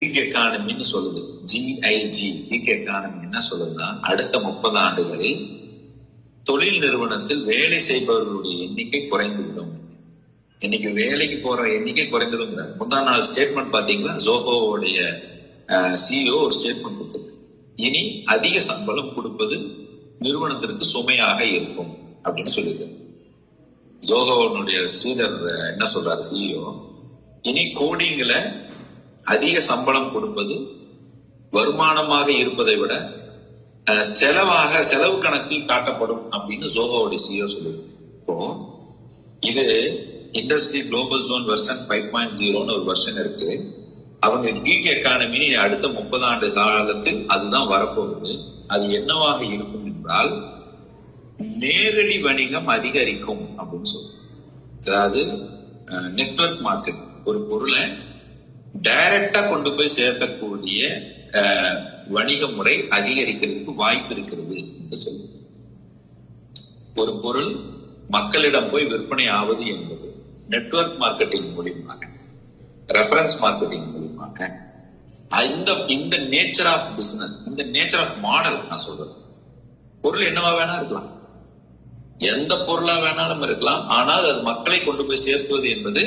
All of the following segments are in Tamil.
கிக் எக்கானமின்னு சொல்லுது. GIG கிக் எக்கானமி என்ன சொல்லுதுன்னா, அடுத்த 30 ஆண்டுகளில் தொழில் நிறுவனத்தில் வேலை செய்பவர்களுடைய எண்ணிக்கை குறைந்துவிடும். இன்னைக்கு வேலைக்கு போற எண்ணிக்கை குறைந்துடும். முந்தா நாள் ஸ்டேட்மெண்ட் பாத்தீங்களா, ஜோஹோவுடைய CEO ஒரு ஸ்டேட்மெண்ட் கொடுத்தது. இனி அதிக சம்பளம் கொடுப்பது நிறுவனத்திற்கு சுமையாக இருக்கும் அப்படின்னு சொல்லியிருக்கு. ஜோஹோனுடைய ஸ்ரீதர் என்ன சொல்றாரு CEO, இனி கோடிங்ல அதிக சம்பளம் கொடுப்பது வருமானமாக இருப்பதை விட செலவு கணக்கில் காட்டப்படும் அப்படின்னு ஜோஹோவுடைய CEO சொல்லுது. இப்போ இது இண்டஸ்ட்ரி குளோபல் ஜோன் வெர்ஷன் 5.0 ஒரு வெர்ஷன் இருக்கு. அவங்க கிக் எக்கானமி அடுத்த 30 ஆண்டு காலத்தில் அதுதான் வரப்போகுது. அது என்னவாக இருக்கும் என்றால், நேரடி வணிகம் அதிகரிக்கும் அப்படின்னு சொல்லுது. அதாவது நெட்வொர்க் மார்க்கெட், ஒரு பொருளை டைரக்டா கொண்டு போய் சேர்க்கக்கூடிய வணிக முறை அதிகரிக்கிறதுக்கு வாய்ப்பு இருக்கிறது என்று சொல்லுது. ஒரு பொருள் மக்களிடம் போய் விற்பனை ஆவது என்பது நெட்வொர்க் மார்க்கெட்டிங் மூலியமாக, ரெஃபரன்ஸ் மார்க்கெட்டிங் மூலியமாக, இந்த நேச்சர் ஆஃப் பிசினஸ், இந்த நேச்சர் ஆஃப் மாடல் நான் சொல்றேன். பொருள் என்னவா வேணா இருக்கலாம், எந்த பொருளா வேணாலும் இருக்கலாம், ஆனால் அது மக்களை கொண்டு போய் சேர்த்துவது என்பது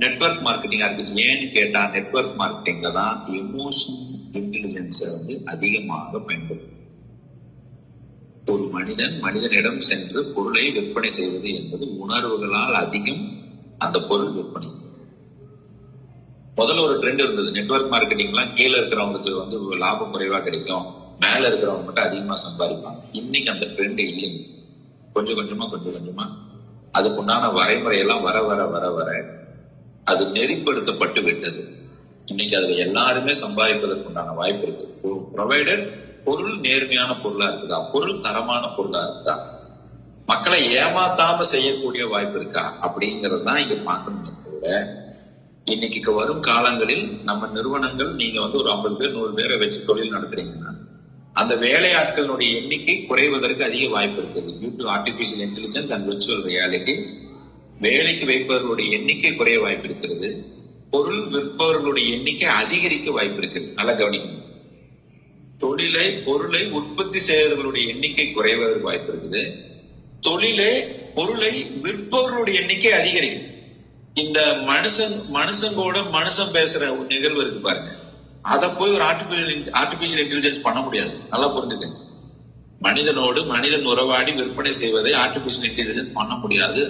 நெட்வொர்க் மார்க்கெட்டிங்கா இருக்கு. ஏன்னு கேட்டா, நெட்வொர்க் மார்க்கெட்டிங்ல தான் எமோஷன் இன்டெலிஜென்ஸை அதிகமாக பயன்படுத்தும். ஒரு மனிதனிடம் சென்று பொருளை விற்பனை செய்வது என்பது உணர்வுகளால் அதிகம் அந்த பொருள் விற்பனை. முதல்ல ஒரு ட்ரெண்ட் இருந்தது, நெட்வொர்க் மார்க்கெட்டிங்லாம் கீழே இருக்கிறவங்களுக்கு லாபம் குறைவா கிடைக்கும், மேல இருக்கிறவங்க மட்டும் அதிகமா சம்பாதிப்பாங்க. இன்னைக்கு அந்த ட்ரெண்ட் இல்லைங்க. கொஞ்சம் கொஞ்சமா அதுக்குண்டான வரைமுறையெல்லாம் வர வர வர வர அது நெறிப்படுத்தப்பட்டு விட்டது. இன்னைக்கு அதுல எல்லாருமே சம்பாதிப்பதற்குண்டான வாய்ப்பு இருக்கு. ப்ரொவைடர் பொருள் நேர்மையான பொருளா இருக்குதா, பொருள் தரமான பொருளா இருக்குதா, மக்களை ஏமாத்தாம செய்யக்கூடிய வாய்ப்பு இருக்கா அப்படிங்கறது தான் இங்க பார்க்கணும். கூட இன்னைக்கு வரும் காலங்களில் நம்ம நிறுவனங்கள், நீங்க ஒரு 50 பேர் 100 பேரை வச்சு தொழில் நடத்துறீங்கன்னா, அந்த வேலையாட்களுடைய எண்ணிக்கை குறைவதற்கு அதிக வாய்ப்பு இருக்குது. Due to artificial intelligence and virtual reality வேலைக்கு வைப்பவர்களுடைய எண்ணிக்கை குறைய வாய்ப்பு இருக்கிறது. பொருள் விற்பவர்களுடைய எண்ணிக்கை அதிகரிக்க வாய்ப்பு இருக்குது. நல்லா கவனிக்கணும். பொருளை உற்பத்தி செய்வர்களுடைய எண்ணிக்கை குறைவதற்கு வாய்ப்பு இருக்குது. பொருளை விற்பவர்களுடைய எண்ணிக்கை அதிகரிக்கும். இந்த மனுஷன் பேசுற ஒரு நிகழ்வு இருக்கு பாருங்க, அதை போய் ஒரு ஆர்டிபிஷியல் இன்டெலிஜென்ஸ் பண்ண முடியாது. நல்லா புரிஞ்சுக்கங்க. மனிதன் உறவாடி விற்பனை செய்வதை ஆர்டிபிஷியல் இன்டெலிஜென்ஸ் பண்ண முடியாது.